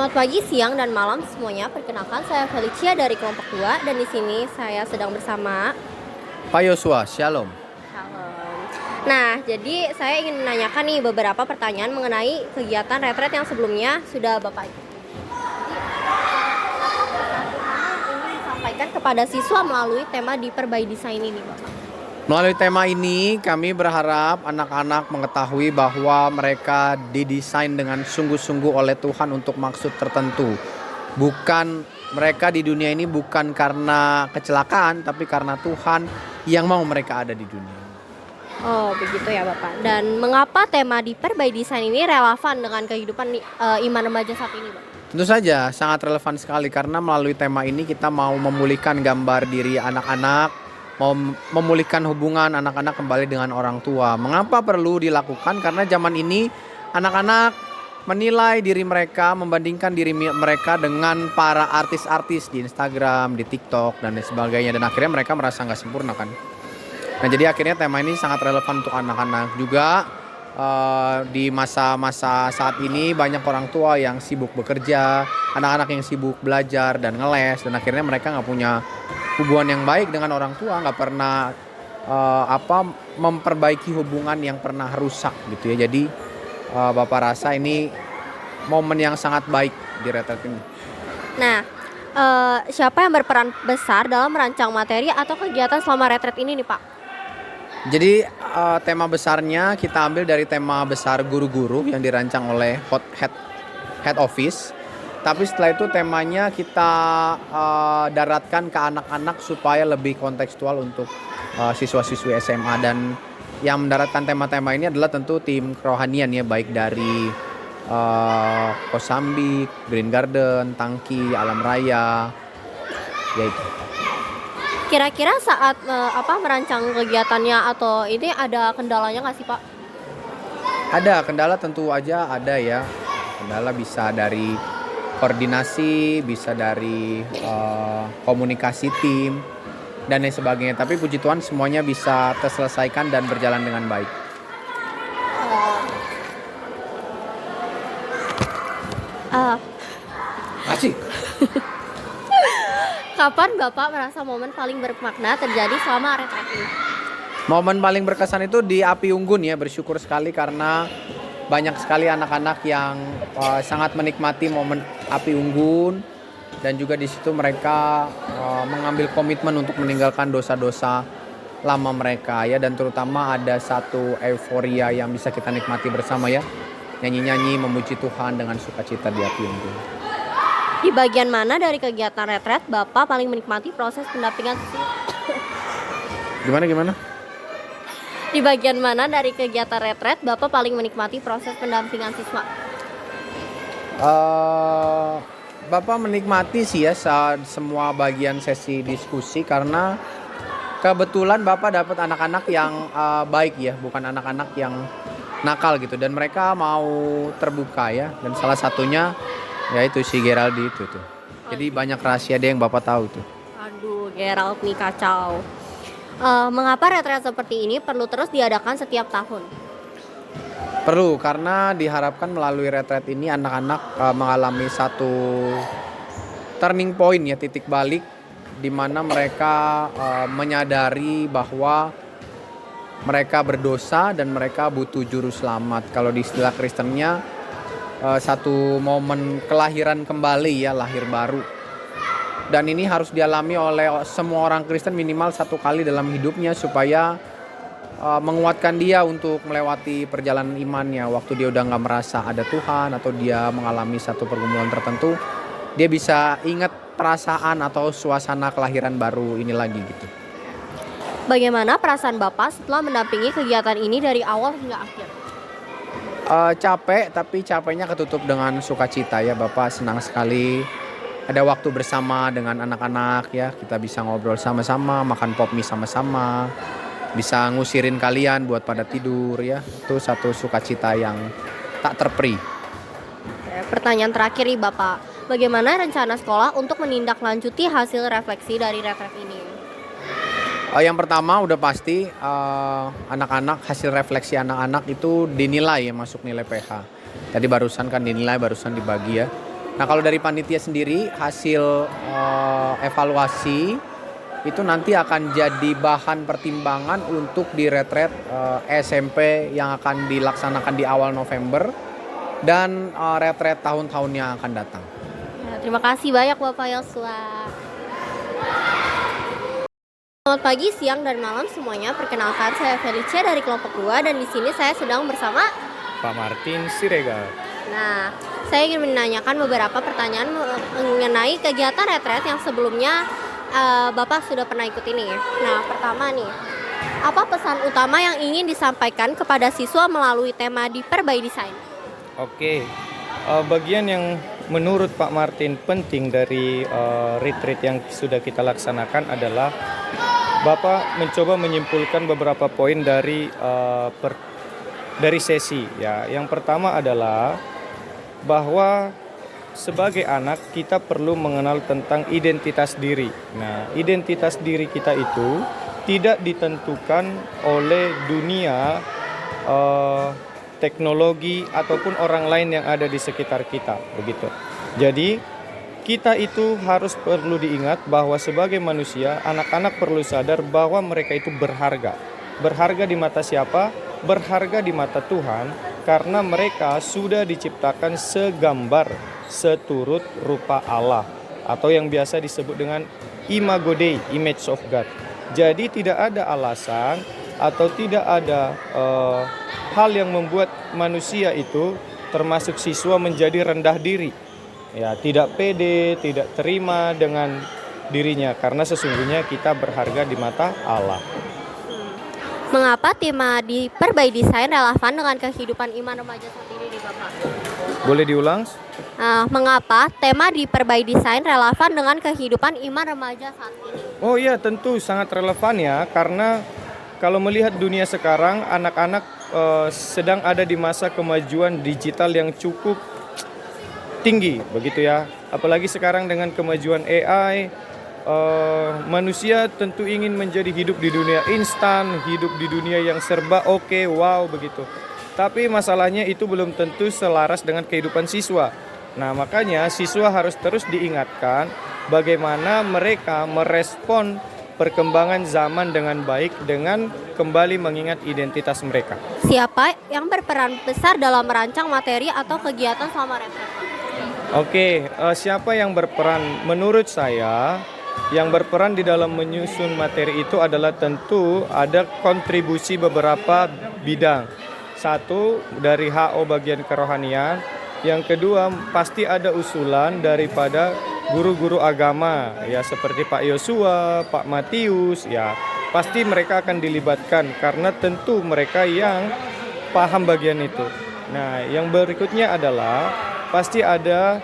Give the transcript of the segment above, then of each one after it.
Selamat pagi, siang, dan malam semuanya. Perkenalkan, saya Felicia dari kelompok 2 dan di sini saya sedang bersama Pak Yosua, Shalom. Shalom. Nah, jadi saya ingin menanyakan nih beberapa pertanyaan mengenai kegiatan retret yang sebelumnya sudah Bapak ikuti. Ingin disampaikan kepada siswa melalui tema Diperbai Desain ini, Bapak. Melalui tema ini, kami berharap anak-anak mengetahui bahwa mereka didesain dengan sungguh-sungguh oleh Tuhan untuk maksud tertentu. Bukan mereka di dunia ini bukan karena kecelakaan, tapi karena Tuhan yang mau mereka ada di dunia. Oh, begitu ya, Bapak. Dan mengapa tema Diperbai Desain ini relevan dengan kehidupan iman remaja saat ini, Bapak? Tentu saja sangat relevan sekali karena melalui tema ini kita mau memulihkan gambar diri anak-anak, mau memulihkan hubungan anak-anak kembali dengan orang tua. Mengapa perlu dilakukan? Karena zaman ini anak-anak menilai diri mereka, membandingkan diri mereka dengan para artis-artis di Instagram, di TikTok, dan lain sebagainya. Dan akhirnya mereka merasa nggak sempurna kan. Nah, jadi akhirnya tema ini sangat relevan untuk anak-anak juga. Di masa-masa saat ini banyak orang tua yang sibuk bekerja, anak-anak yang sibuk belajar dan ngeles, dan akhirnya mereka nggak punya hubungan yang baik dengan orang tua, nggak pernah memperbaiki hubungan yang pernah rusak gitu ya. Jadi Bapak rasa ini momen yang sangat baik di retret ini. Nah, siapa yang berperan besar dalam merancang materi atau kegiatan selama retret ini nih, Pak? Jadi tema besarnya kita ambil dari tema besar guru-guru yang dirancang oleh head office. Tapi setelah itu temanya kita daratkan ke anak-anak supaya lebih kontekstual untuk siswa-siswi SMA. Dan yang mendaratkan tema-tema ini adalah tentu tim kerohanian ya, baik dari Kosambi, Green Garden, Tangki, Alam Raya, yaitu. Kira-kira saat merancang kegiatannya atau ini ada kendalanya nggak sih, Pak? Ada kendala, tentu aja ada ya. Kendala bisa dari koordinasi, bisa dari komunikasi tim dan lain sebagainya. Tapi puji Tuhan semuanya bisa terselesaikan dan berjalan dengan baik. Asik. Kapan Bapak merasa momen paling bermakna terjadi selama retret ini? Momen paling berkesan itu di Api Unggun ya. Bersyukur sekali karena banyak sekali anak-anak yang sangat menikmati momen Api Unggun, dan juga di situ mereka mengambil komitmen untuk meninggalkan dosa-dosa lama mereka ya, dan terutama ada satu euforia yang bisa kita nikmati bersama ya. Nyanyi-nyanyi memuji Tuhan dengan sukacita di Api Unggun. Di bagian mana dari kegiatan retret Bapak paling menikmati proses pendampingan siswa? Gimana? Di bagian mana dari kegiatan retret Bapak paling menikmati proses pendampingan siswa? Bapak menikmati sih ya saat semua bagian sesi diskusi, karena kebetulan Bapak dapat anak-anak yang baik ya, bukan anak-anak yang nakal gitu, dan mereka mau terbuka ya, dan salah satunya yaitu si Geraldi itu tuh. Jadi banyak rahasia dia yang Bapak tahu tuh. Aduh, Gerald nih kacau. Mengapa retret seperti ini perlu terus diadakan setiap tahun? Perlu, karena diharapkan melalui retret ini anak-anak mengalami satu turning point ya, titik balik di mana mereka menyadari bahwa mereka berdosa dan mereka butuh juru selamat. Kalau di istilah Kristennya satu momen kelahiran kembali ya, lahir baru. Dan ini harus dialami oleh semua orang Kristen minimal satu kali dalam hidupnya, supaya menguatkan dia untuk melewati perjalanan imannya. Waktu dia udah gak merasa ada Tuhan atau dia mengalami satu pergumulan tertentu, dia bisa ingat perasaan atau suasana kelahiran baru ini lagi gitu. Bagaimana perasaan Bapak setelah mendampingi kegiatan ini dari awal hingga akhir? Capek, tapi capeknya ketutup dengan sukacita ya. Bapak senang sekali ada waktu bersama dengan anak-anak ya. Kita bisa ngobrol sama-sama, makan pop mie sama-sama, bisa ngusirin kalian buat pada tidur ya. Itu satu sukacita yang tak terperi. Pertanyaan terakhir nih Bapak, bagaimana rencana sekolah untuk menindaklanjuti hasil refleksi dari retret ini? Yang pertama udah pasti anak-anak, hasil refleksi anak-anak itu dinilai ya, masuk nilai PH. Tadi barusan kan dinilai, barusan dibagi ya. Nah, kalau dari panitia sendiri hasil evaluasi itu nanti akan jadi bahan pertimbangan untuk di retret SMP yang akan dilaksanakan di awal November dan retret tahun-tahun yang akan datang. Nah, terima kasih banyak Bapak Yosua. Selamat pagi, siang, dan malam semuanya. Perkenalkan, saya Felicia dari kelompok 2 dan di sini saya sedang bersama Pak Martin Siregar. Nah, saya ingin menanyakan beberapa pertanyaan mengenai kegiatan retret yang sebelumnya Bapak sudah pernah ikut ini. Nah, pertama nih, apa pesan utama yang ingin disampaikan kepada siswa melalui tema Diper by Design? Oke, bagian yang menurut Pak Martin penting dari retreat yang sudah kita laksanakan adalah Bapak mencoba menyimpulkan beberapa poin dari sesi. Ya, yang pertama adalah bahwa sebagai anak kita perlu mengenal tentang identitas diri. Nah, identitas diri kita itu tidak ditentukan oleh dunia, teknologi ataupun orang lain yang ada di sekitar kita, begitu. Jadi kita itu harus perlu diingat bahwa sebagai manusia, anak-anak perlu sadar bahwa mereka itu berharga. Berharga di mata siapa? Berharga di mata Tuhan, karena mereka sudah diciptakan segambar, seturut rupa Allah, atau yang biasa disebut dengan Imago Dei, Image of God. Jadi tidak ada alasan atau tidak ada hal yang membuat manusia itu, termasuk siswa, menjadi rendah diri. Ya, tidak pede, tidak terima dengan dirinya, karena sesungguhnya kita berharga di mata Allah. Mengapa tema Diper by Design relevan dengan kehidupan iman remaja saat ini nih Bapak? Boleh diulang? Mengapa tema Diper by Design relevan dengan kehidupan iman remaja saat ini? Oh iya, tentu sangat relevan ya, karena kalau melihat dunia sekarang, anak-anak sedang ada di masa kemajuan digital yang cukup tinggi, begitu ya. Apalagi sekarang dengan kemajuan AI, manusia tentu ingin menjadi hidup di dunia instan, hidup di dunia yang serba oke, wow, begitu. Tapi masalahnya itu belum tentu selaras dengan kehidupan siswa. Nah, makanya siswa harus terus diingatkan bagaimana mereka merespon perkembangan zaman dengan baik dengan kembali mengingat identitas mereka. Siapa yang berperan besar dalam merancang materi atau kegiatan selama retret? Oke, siapa yang berperan? Menurut saya, yang berperan di dalam menyusun materi itu adalah tentu ada kontribusi beberapa bidang. Satu, dari HO bagian kerohanian. Yang kedua, pasti ada usulan daripada guru-guru agama, ya seperti Pak Yosua, Pak Matius, ya pasti mereka akan dilibatkan karena tentu mereka yang paham bagian itu. Nah, yang berikutnya adalah pasti ada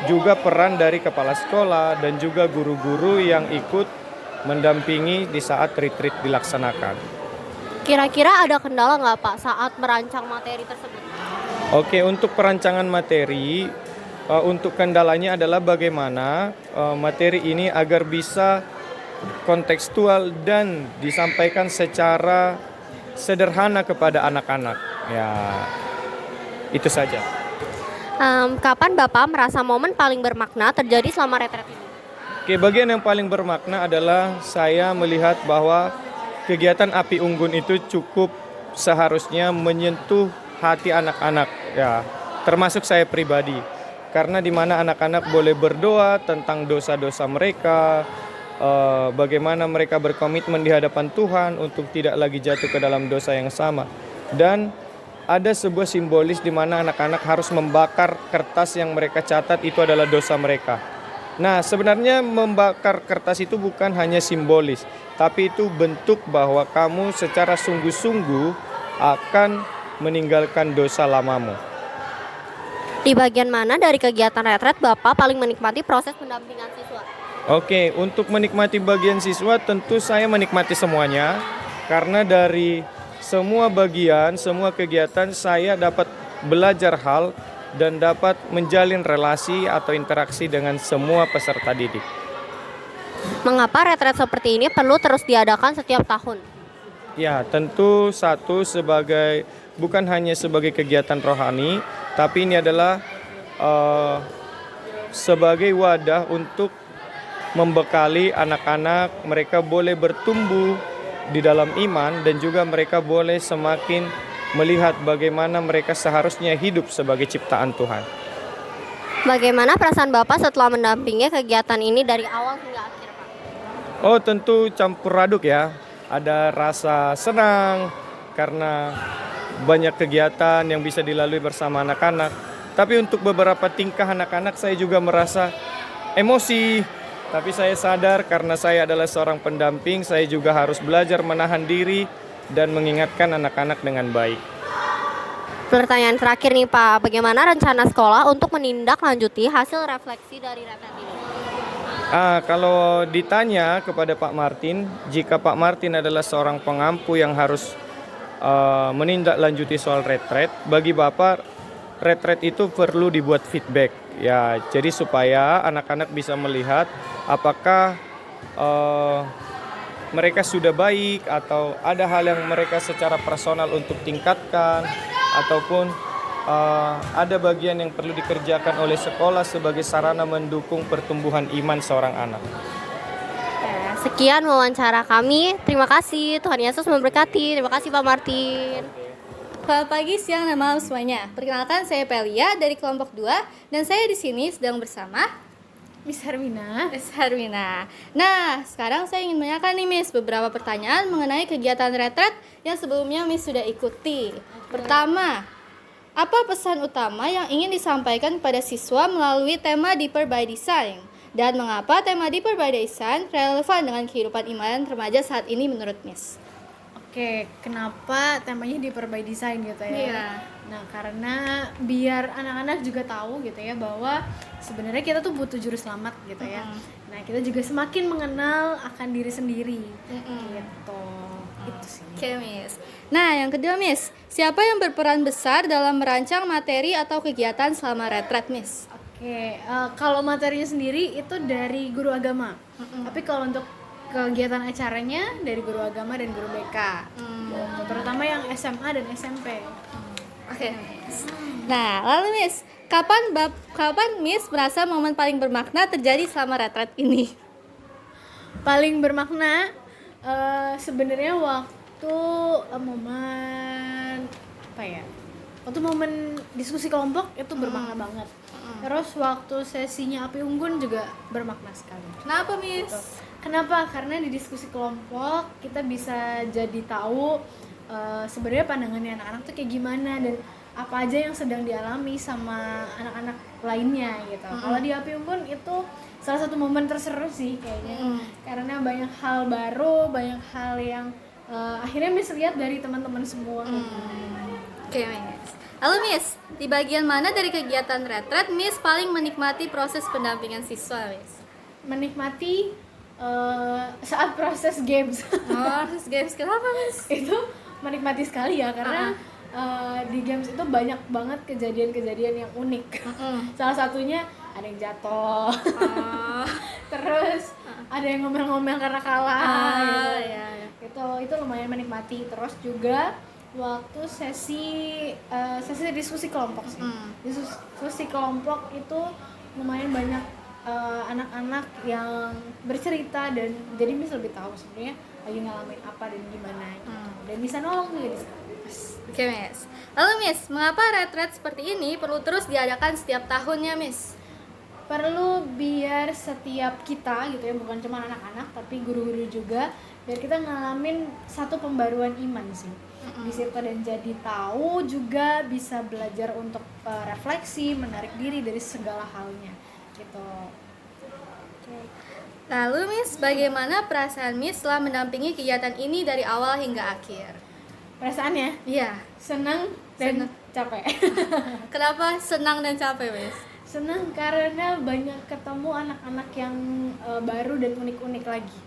juga peran dari kepala sekolah dan juga guru-guru yang ikut mendampingi di saat retreat dilaksanakan. Kira-kira ada kendala nggak Pak saat merancang materi tersebut? Oke, untuk perancangan materi, untuk kendalanya adalah bagaimana materi ini agar bisa kontekstual dan disampaikan secara sederhana kepada anak-anak. Ya, itu saja. Kapan Bapak merasa momen paling bermakna terjadi selama retret ini? Oke, bagian yang paling bermakna adalah saya melihat bahwa kegiatan Api Unggun itu cukup seharusnya menyentuh hati anak-anak, ya, termasuk saya pribadi. Karena di mana anak-anak boleh berdoa tentang dosa-dosa mereka, bagaimana mereka berkomitmen di hadapan Tuhan untuk tidak lagi jatuh ke dalam dosa yang sama. Dan ada sebuah simbolis di mana anak-anak harus membakar kertas yang mereka catat itu adalah dosa mereka. Nah, sebenarnya membakar kertas itu bukan hanya simbolis, tapi itu bentuk bahwa kamu secara sungguh-sungguh akan meninggalkan dosa lamamu. Di bagian mana dari kegiatan retret Bapak paling menikmati proses pendampingan siswa? Oke, untuk menikmati bagian siswa tentu saya menikmati semuanya. Karena dari semua bagian, semua kegiatan saya dapat belajar hal dan dapat menjalin relasi atau interaksi dengan semua peserta didik. Mengapa retret seperti ini perlu terus diadakan setiap tahun? Ya, tentu satu bukan hanya sebagai kegiatan rohani, tapi ini adalah sebagai wadah untuk membekali anak-anak, mereka boleh bertumbuh di dalam iman dan juga mereka boleh semakin melihat bagaimana mereka seharusnya hidup sebagai ciptaan Tuhan. Bagaimana perasaan Bapak setelah mendampingi kegiatan ini dari awal hingga akhir, Pak? Oh, tentu campur aduk ya. Ada rasa senang karena banyak kegiatan yang bisa dilalui bersama anak-anak. Tapi untuk beberapa tingkah anak-anak saya juga merasa emosi. Tapi saya sadar karena saya adalah seorang pendamping, saya juga harus belajar menahan diri dan mengingatkan anak-anak dengan baik. Pertanyaan terakhir nih Pak, bagaimana rencana sekolah untuk menindaklanjuti hasil refleksi dari retret ini? Kalau ditanya kepada Pak Martin, jika Pak Martin adalah seorang pengampu yang harus menindaklanjuti soal retret, bagi Bapak retret itu perlu dibuat feedback ya, jadi supaya anak-anak bisa melihat apakah mereka sudah baik atau ada hal yang mereka secara personal untuk tingkatkan, ataupun ada bagian yang perlu dikerjakan oleh sekolah sebagai sarana mendukung pertumbuhan iman seorang anak. Sekian wawancara kami. Terima kasih. Tuhan Yesus memberkati. Terima kasih Pak Martin. Selamat pagi, siang, dan malam semuanya. Perkenalkan, saya Pelia dari kelompok 2 dan saya di sini sedang bersama Miss Hermina. Miss Hermina. Nah, sekarang saya ingin menanyakan nih Miss beberapa pertanyaan mengenai kegiatan retret yang sebelumnya Miss sudah ikuti. Pertama, apa pesan utama yang ingin disampaikan kepada siswa melalui tema Deeper by Design? Dan mengapa tema Deeper by Design relevan dengan kehidupan iman remaja saat ini menurut Miss? Oke, kenapa temanya di by design gitu ya? Iya. Nah, karena biar anak-anak juga tahu gitu ya bahwa sebenarnya kita tuh butuh juru selamat gitu ya. Nah, kita juga semakin mengenal akan diri sendiri. Gitu. Itu sih. Oke, Miss. Nah, yang kedua, Miss, siapa yang berperan besar dalam merancang materi atau kegiatan selama retret, Miss? Oke, kalau materinya sendiri itu dari guru agama. Tapi kalau untuk kegiatan acaranya dari guru agama dan guru BK. Gitu. Terutama yang SMA dan SMP. Oke, Miss. Nah, lalu Miss, kapan Miss merasa momen paling bermakna terjadi selama retret ini? Paling bermakna sebenarnya waktu momen apa ya? Waktu momen diskusi kelompok itu bermakna banget. Terus waktu sesinya Api Unggun juga bermakna sekali. Kenapa, Miss? Kenapa? Karena di diskusi kelompok kita bisa jadi tahu sebenarnya pandangannya anak-anak tuh kayak gimana dan apa aja yang sedang dialami sama anak-anak lainnya gitu. Kalau di Api Unggun itu salah satu momen terseru sih kayaknya. Karena banyak hal baru, banyak hal yang akhirnya Miss lihat dari teman-teman semua. Oke, Miss. Lalu Miss, di bagian mana dari kegiatan retret Miss paling menikmati proses pendampingan siswa, Miss? Menikmati saat proses games. Proses games, kenapa, Miss? Itu menikmati sekali ya karena di games itu banyak banget kejadian-kejadian yang unik. Salah satunya ada yang jatuh, terus ada yang ngomel-ngomel karena kalah. Gitu. Itu lumayan menikmati. Terus juga waktu sesi diskusi kelompok sih. Diskusi kelompok itu lumayan banyak anak-anak yang bercerita dan jadi bisa lebih tahu sebenarnya lagi ngalamin apa dan gimana gitu. Dan bisa nolong juga di sana. Oke, Miss. Lalu Miss, mengapa retret seperti ini perlu terus diadakan setiap tahunnya, Miss? Perlu biar setiap kita gitu ya, bukan cuma anak-anak tapi guru-guru juga, biar kita ngalamin satu pembaruan iman sih di situ dan jadi tahu juga bisa belajar untuk refleksi, menarik diri dari segala halnya gitu. Lalu Miss, bagaimana perasaan Miss setelah mendampingi kegiatan ini dari awal hingga akhir? Perasaannya Iya. senang dan capek. Kenapa senang dan capek, Miss? Senang karena banyak ketemu anak-anak yang baru dan unik-unik lagi.